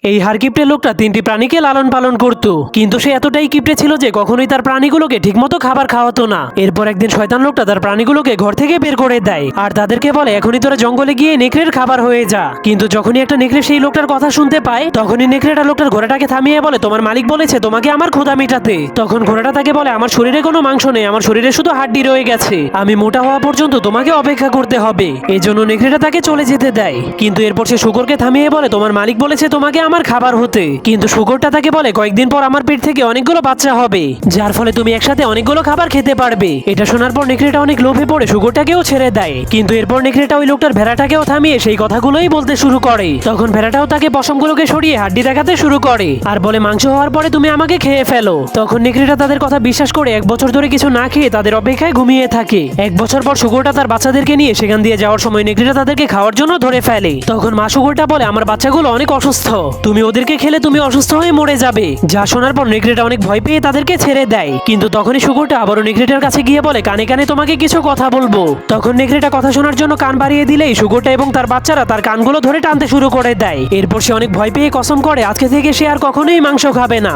এই হারকিপ্টে লোকটা 3টি প্রাণীকে লালন পালন করত, কিন্তু সে এতটাই কিপটে ছিল যে কখনোই তার প্রাণীগুলোকে ঠিকমতো খাবার খাওয়াতো না। এরপর একদিন শয়তান লোকটা তার প্রাণীগুলোকে ঘর থেকে বের করে দেয় আর তাদেরকে বলে এখনই তোরা জঙ্গলে গিয়ে নেকড়ের খাবার হয়ে যা। কিন্তু যখনই একটা নেকড়ে সেই লোকটার কথা শুনতে পায়, তখনই নেকড়েটা লোকটার ঘোড়াটাকে থামিয়ে বলে তোমার মালিক বলেছে তোমাকে আমার ক্ষুধা মেটাতে। তখন ঘোড়াটা তাকে বলে আমার শরীরে কোনো মাংস নেই, আমার শরীরে শুধু হাড্ডি রয়ে গেছে, আমি মোটা হওয়া পর্যন্ত তোমাকে অপেক্ষা করতে হবে। এই জন্য নেকড়েটা তাকে চলে যেতে দেয়। কিন্তু এরপর সে শুকরকে থামিয়ে বলে তোমার মালিক বলেছে তোমাকে আমার খাবার হতে। কিন্তু শুকরটা তাকে বলে কয়েকদিন পর আমার পেট থেকে অনেকগুলো বাচ্চা হবে, যার ফলে তুমি একসাথে অনেকগুলো খাবার খেতে পারবে। এটা শোনার পর নেকড়েটা অনেক লোভে পড়ে শুকরটাকেও ছেড়ে দেয়। কিন্তু এরপর নেকড়েটা ওই লোকটার ভেড়াটাকেও থামিয়ে সেই কথাগুলোই বলতে শুরু করে। তখন ভেড়াটাও তাকে পশমগুলোকে সরিয়ে হাড্ডি দেখাতে শুরু করে আর বলে মাংস হওয়ার পরে তুমি আমাকে খেয়ে ফেলো। তখন নেকড়েটা তাদের কথা বিশ্বাস করে 1 বছর ধরে কিছু না খেয়ে তাদের অপেক্ষায় ঘুমিয়ে থাকে। 1 বছর পর শুকরটা তার বাচ্চাদেরকে নিয়ে সেখান দিয়ে যাওয়ার সময় নেকড়েটা তাদেরকে খাওয়ার জন্য ধরে ফেলে। তখন মা শুকরটা বলে আমার বাচ্চাগুলো অনেক অসুস্থ, তুমি ওদেরকে খেলে তুমি অসুস্থ হয়ে মরে যাবে। যা শোনার পর নেকড়েটা অনেক ভয় পেয়ে তাদেরকে ছেড়ে দেয়। কিন্তু তখনই শুকরটা আবারও নেকড়েটার কাছে গিয়ে বলে কানে কানে তোমাকে কিছু কথা বলবো। তখন নেকড়েটা কথা শোনার জন্য কান বাড়িয়ে দিলেই শুকরটা এবং তার বাচ্চারা তার কানগুলো ধরে টানতে শুরু করে দেয়। এরপর সে অনেক ভয় পেয়ে কসম করে আজকে থেকে সে আর কখনোই মাংস খাবে না।